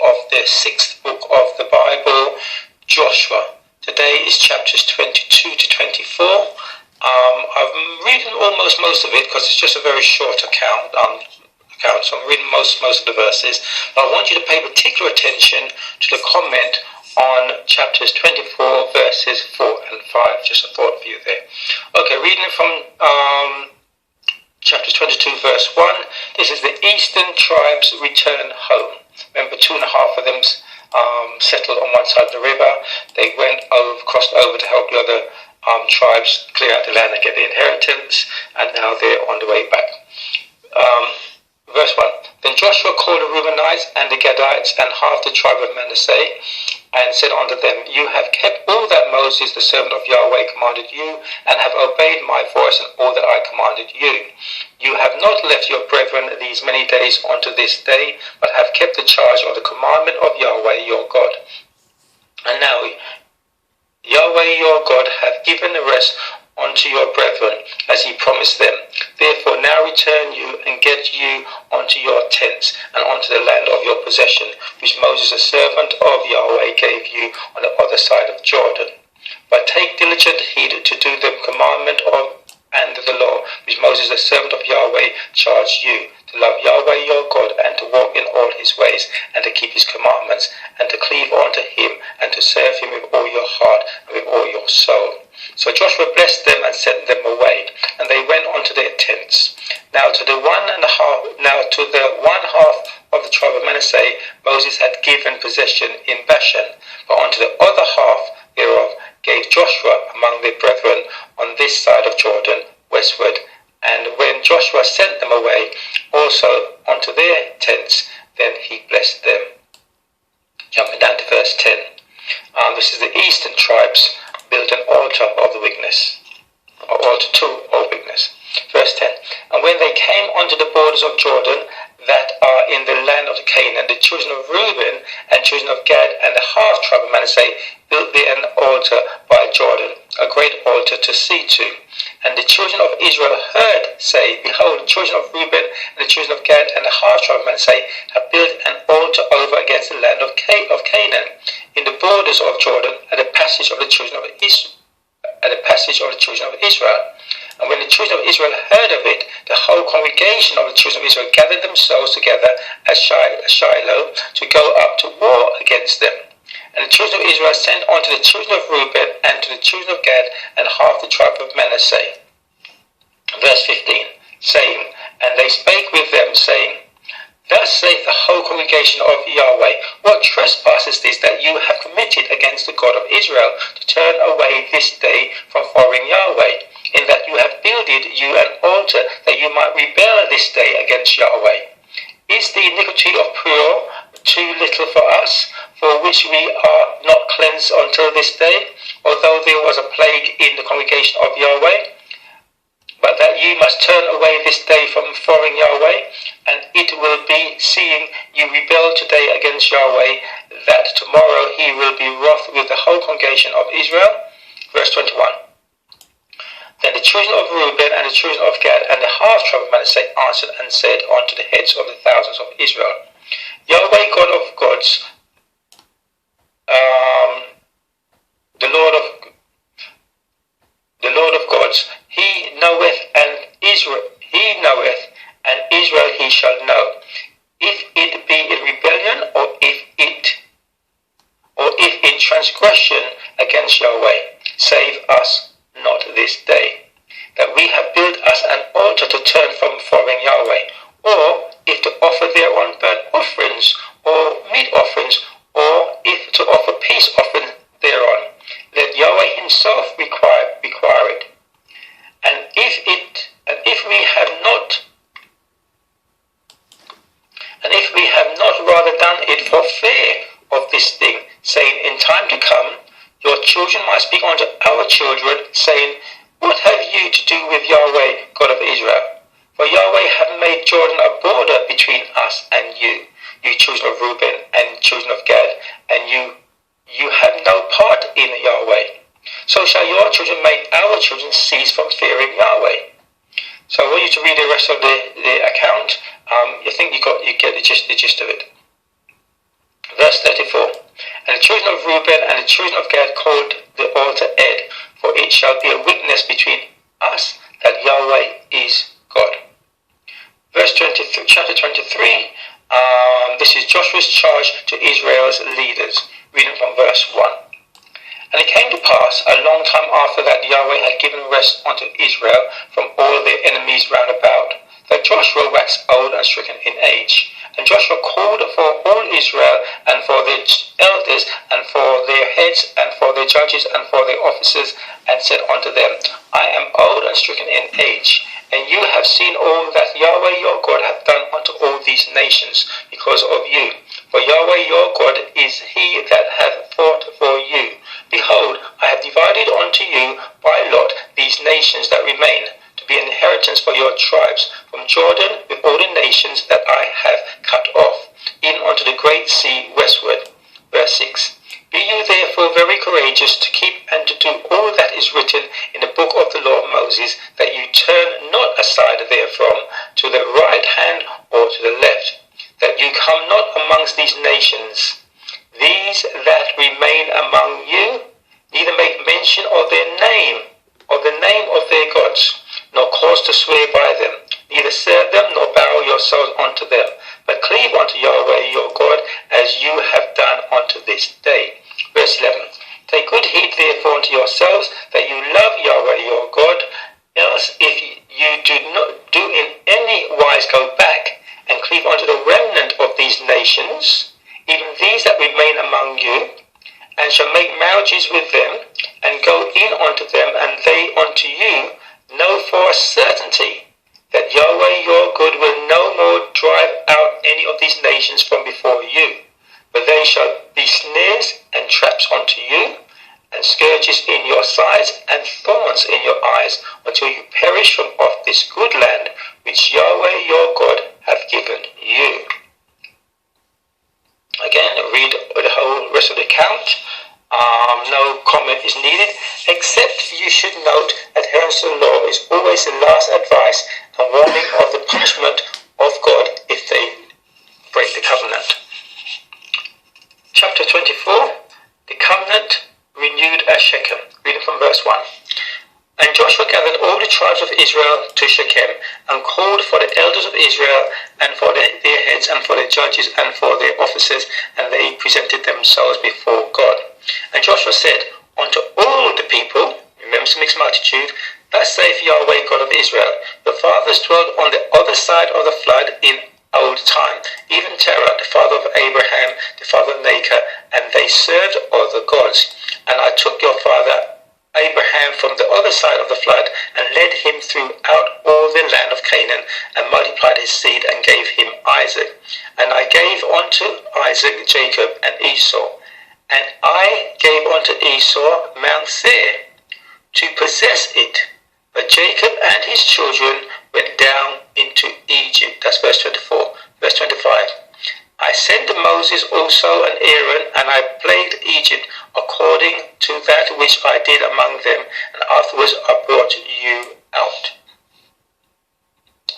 of the 6th book of the Bible, Joshua. Today is chapters 22 to 24. I've reading almost most of it because it's just a very short account. So I'm reading most of the verses. But I want you to pay particular attention to the comment on chapters 24, verses 4 and 5. Just a thought for you there. Okay, reading from chapter 22, verse 1. This is the eastern tribes return home. Remember, 2.5 of them settled on one side of the river. They crossed over to help the other tribes clear out the land and get the inheritance, and now they're on the way back. Verse 1. Then Joshua called the Reubenites and the Gadites and half the tribe of Manasseh, and said unto them, You have kept all that Moses the servant of Yahweh commanded you, and have obeyed my voice and all that I commanded you. You have not left your brethren these many days unto this day, but have kept the charge of the commandment of Yahweh your God. And now Yahweh your God hath given the rest unto your brethren, as he promised them. Therefore now return you and get you unto your tents, and unto the land of your possession, which Moses the servant of Yahweh gave you on the other side of Jordan. But take diligent heed to do the commandment and the law, which Moses the servant of Yahweh charged you, to love Yahweh your God, and to walk in all his ways, and to keep his commandments, and to cleave unto him, and to serve him with all your heart and with all your soul. So Joshua blessed them and sent them away, and they went unto their tents. Now to the one half of the tribe of Manasseh Moses had given possession in Bashan, but unto the other half thereof gave Joshua among their brethren on this side of Jordan westward. And when Joshua sent them away also unto their tents, then he blessed them. Jumping down to verse 10. This is the eastern tribes built an altar of the wickedness, or altar to all wickedness. Verse 10. And when they came unto the borders of Jordan, that are in the land of Canaan, the children of Reuben and children of Gad and the half tribe of Manasseh built there an altar by Jordan, a great altar to see to. And the children of Israel heard say, Behold, the children of Reuben and the children of Gad and the half tribe of Manasseh have built an altar over against the land of Canaan, in the borders of Jordan, at the passage of the children of Israel. And when the children of Israel heard of it, the whole congregation of the children of Israel gathered themselves together at Shiloh to go up to war against them. And the children of Israel sent unto the children of Reuben and to the children of Gad and half the tribe of Manasseh. Verse 15, saying, And they spake with them, saying, Thus saith the whole congregation of Yahweh, What trespass is this that you have committed against the God of Israel, to turn away this day from following Yahweh, in that you have builded you an altar, that you might rebel this day against Yahweh? Is the iniquity of Peor too little for us, for which we are not cleansed until this day, although there was a plague in the congregation of Yahweh? But that ye must turn away this day from following Yahweh, and it will be, seeing you rebel today against Yahweh, that tomorrow he will be wroth with the whole congregation of Israel. Verse 21. Then the children of Reuben and the children of Gad and the half tribe of Manasseh answered and said unto the heads of the thousands of Israel, Yahweh God of gods, the Lord of gods, he knoweth, and Israel he shall know, if it be in rebellion, or if in transgression against Yahweh. Save us not this day, that we have built us an altar to turn from following Yahweh, or if to offer thereon burnt offerings, or meat offerings, or if to offer peace offerings thereon. Let Yahweh himself require it. And if we have not rather done it for fear of this thing, saying, In time to come, your children might speak unto our children, saying, What have you to do with Yahweh, God of Israel? For Yahweh hath made Jordan a border between us and you children of Reuben and children of Gad, and you have no part in Yahweh. So shall your children make our children cease from fearing Yahweh. So I want you to read the rest of the account. I think you get the gist of it. Verse 34. And the children of Reuben and the children of Gad called the altar Ed, for it shall be a witness between us that Yahweh is God. Verse 23, chapter 23, this is Joshua's charge to Israel's leaders, reading from verse 1. And it came to pass a long time after that Yahweh had given rest unto Israel from all their enemies round about, that Joshua waxed old and stricken in age. And Joshua called for all Israel, and for their elders, and for their heads, and for their judges, and for their officers, and said unto them, I am old and stricken in age, and you have seen all that Yahweh your God hath done unto all these nations because of you. For Yahweh your God is he that hath fought for you. Behold, I have divided unto you by lot these nations that remain, to be an inheritance for your tribes, from Jordan with all the nations that I have cut off, even unto the great sea westward. Verse 6. Be you therefore very courageous to keep and to do all that is written in the book of the law of Moses, that you turn not aside therefrom to the right hand or to the left, that you come not amongst these nations. These that remain among you, neither make mention of their name, of the name of their gods, nor cause to swear by them, neither serve them, nor bow yourselves unto them, but cleave unto Yahweh your God, as you have done unto this day. Verse 11. Take good heed therefore unto yourselves, that you love Yahweh your God, else if you do not do in any wise go back, and cleave unto the remnant of these nations, even these that remain among you, and shall make marriages with them, and go in unto them, and they unto you, know for a certainty that Yahweh your God will no more drive out any of these nations from before you, but they shall be snares and traps unto you, and scourges in your sides, and thorns in your eyes, until you perish from off this good land which Yahweh your God hath given you. Again, read the whole rest of the account. No comment is needed, except you should note adherence to the law is always the last advice and warning of the punishment of God if they break the covenant. Chapter 24, the covenant renewed at Shechem, reading from verse 1. And Joshua gathered all the tribes of Israel to Shechem, and called for the elders of Israel, and for their heads, and for their judges, and for their officers, and they presented themselves before God. And Joshua said unto all the people, remember the mixed multitude, thus saith Yahweh God of Israel, the fathers dwelt on the other side of the flood in old time, even Terah, the father of Abraham, the father of Nahor, and they served other gods. And I took your father Abraham from the other side of the flood, and led him throughout all the land of Canaan, and multiplied his seed, and gave him Isaac. And I gave unto Isaac Jacob and Esau. And I gave unto Esau Mount Seir, to possess it. But Jacob and his children went down into Egypt. That's verse 24. Verse 25. I sent Moses also and Aaron, and I plagued Egypt according to that which I did among them, and afterwards I brought you out.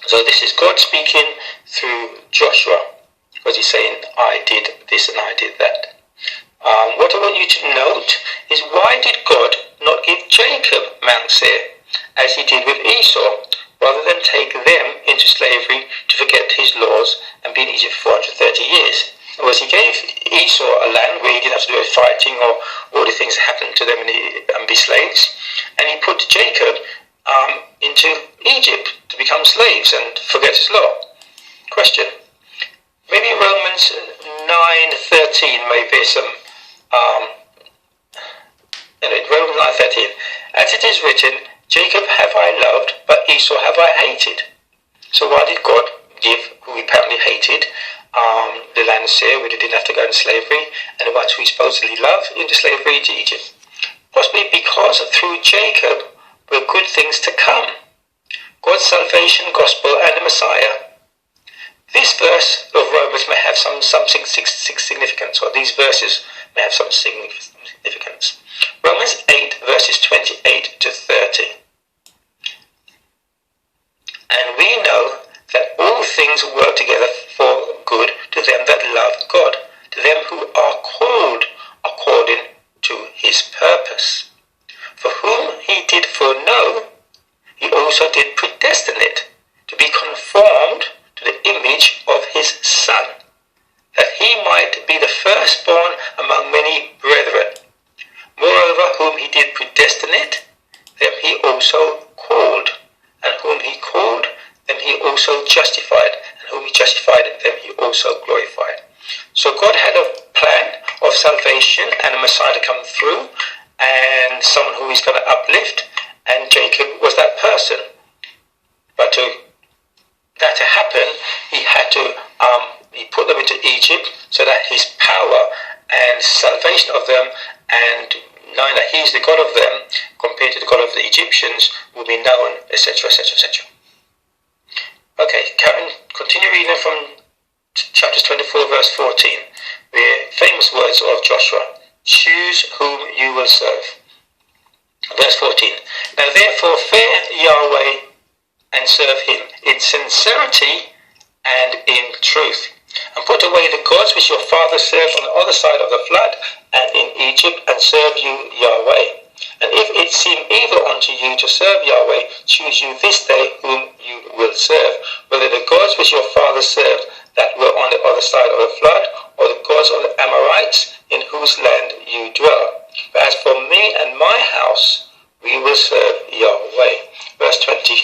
So this is God speaking through Joshua, because he's saying, I did this and I did that. What I want you to note is, why did God not give Jacob Mount Seir, as he did with Esau, rather than take them into slavery to forget his laws and be in Egypt for 430 years? Whereas he gave Esau a land where he didn't have to do any fighting or all the things that happened to them and be slaves, and he put Jacob into Egypt to become slaves and forget his law. Question. Maybe Romans 9:13 may be some Romans 9:13. As it is written, Jacob have I loved, but Esau have I hated. So why did God give, who he apparently hated, the land of Seir, where they didn't have to go into slavery, and the ones who he supposedly loved into slavery to Egypt? Possibly because through Jacob were good things to come. God's salvation, gospel, and the Messiah. This verse of Romans may have some significance, or these verses may have some significance. Romans 8 verses 28 to 30. And we know that all things work together for good to them that love God, to them who are called according to his purpose. For whom he did foreknow, he also did predestinate to be conformed to the image of his Son, that he might be the firstborn among many brethren. Moreover, whom he did predestinate, them he also called, and whom he called, them he also justified, and whom he justified, them he also glorified. So God had a plan of salvation and a Messiah to come through, and someone who he's going to uplift, and Jacob was that person. But to that to happen, he had to he put them into Egypt so that his power and salvation of them, and knowing that he's the God of them compared to the God of the Egyptians, will be known, etc., etc., etc. Okay, Karen, continue reading from chapters 24, verse 14, the famous words of Joshua: choose whom you will serve. Verse 14, now therefore fear Yahweh and serve him in sincerity and in truth, and put away the gods which your fathers served on the other side of the flood and in Egypt, and serve you Yahweh. And if it seem evil unto you to serve Yahweh, choose you this day whom you will serve, whether the gods which your fathers served that were on the other side of the flood, or the gods of the Amorites in whose land you dwell. But as for me and my house, we will serve Yahweh. Verse 20.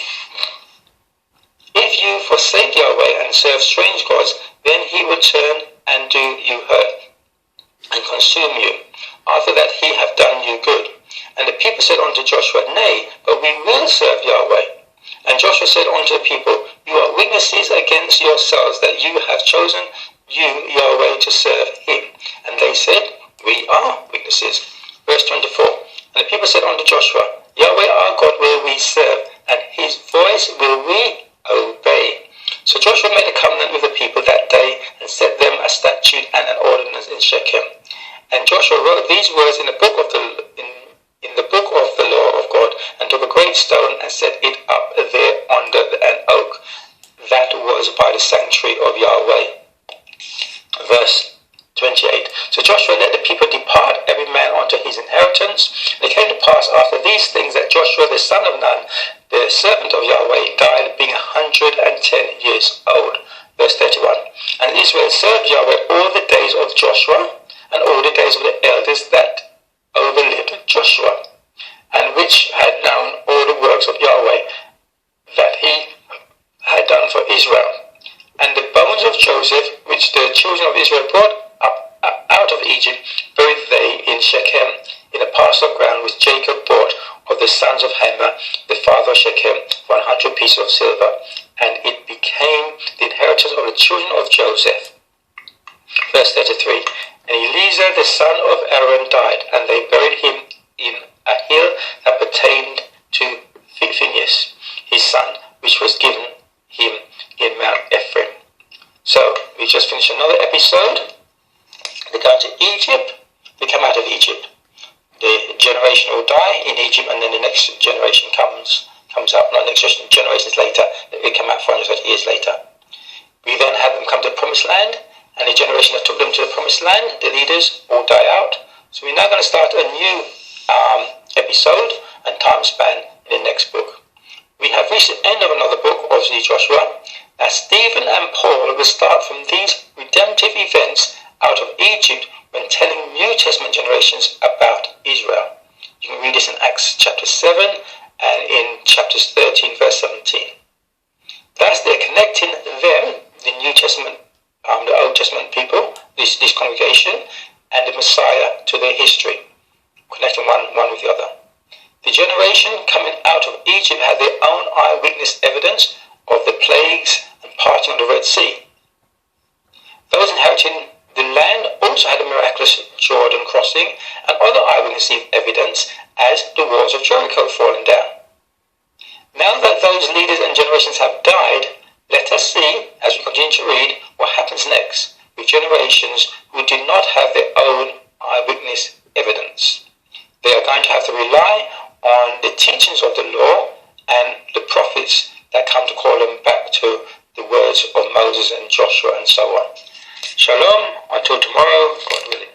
If you forsake Yahweh and serve strange gods, then he will turn and do you hurt and consume you, after that he have done you good. And the people said unto Joshua, nay, but we will serve Yahweh. And Joshua said unto the people, you are witnesses against yourselves that you have chosen you Yahweh to serve him. And they said, we are witnesses. Verse 24. And the people said unto Joshua, Yahweh our God will we serve, and his voice will we obey. So Joshua made a covenant with the people that day, and set them a statute and an ordinance in Shechem. And Joshua wrote these words in the book of the law of God, and took a great stone and set it up there under an oak that was by the sanctuary of Yahweh. Verse 28. So Joshua let the people depart, every man unto his inheritance. And it came to pass after these things that Joshua the son of Nun, the servant of Yahweh, died, being 110 years old. Verse 31. And Israel served Yahweh all the days of Joshua, and all the days of the elders that overlived Joshua, and which had known all the works of Yahweh that he had done for Israel. And the bones of Joseph, which the children of Israel brought up out of Egypt, buried they in Shechem, in a parcel of ground which Jacob bought of the sons of Hamor, the father of Shechem, for 100 pieces of silver. And it became the inheritance of the children of Joseph. Verse 33. And Eleazar the son of Aaron died, and they buried him in a hill that pertained to Phinehas, his son, which was given him in Mount Ephraim. So, we just finished another episode. They go to Egypt, they come out of Egypt. The generation will die in Egypt, and then the next generation comes up, not next generations later, they come out 430 years later. We then have them come to the Promised Land, and the generation that took them to the Promised Land, the leaders, all die out. So we're now going to start a new episode and time span in the next book. We have reached the end of another book of Joshua. Now Stephen and Paul will start from these redemptive events out of Egypt when telling New Testament generations about Israel. You can read this in Acts chapter 7 and in chapters 13 verse 17. Thus they're connecting them, the New Testament, the Old Testament people, this congregation, and the Messiah to their history, connecting one with the other. The generation coming out of Egypt had their own eyewitness evidence of the plagues and parting of the Red Sea. Those inheriting the land also had a miraculous Jordan crossing and other eyewitness evidence as the walls of Jericho falling down. Now that those leaders and generations have died, let us see, as we continue to read, what happens next with generations who did not have their own eyewitness evidence. They are going to have to rely on the teachings of the law and the prophets that come to call them back to the words of Moses and Joshua and so on. Shalom, until tomorrow, God willing.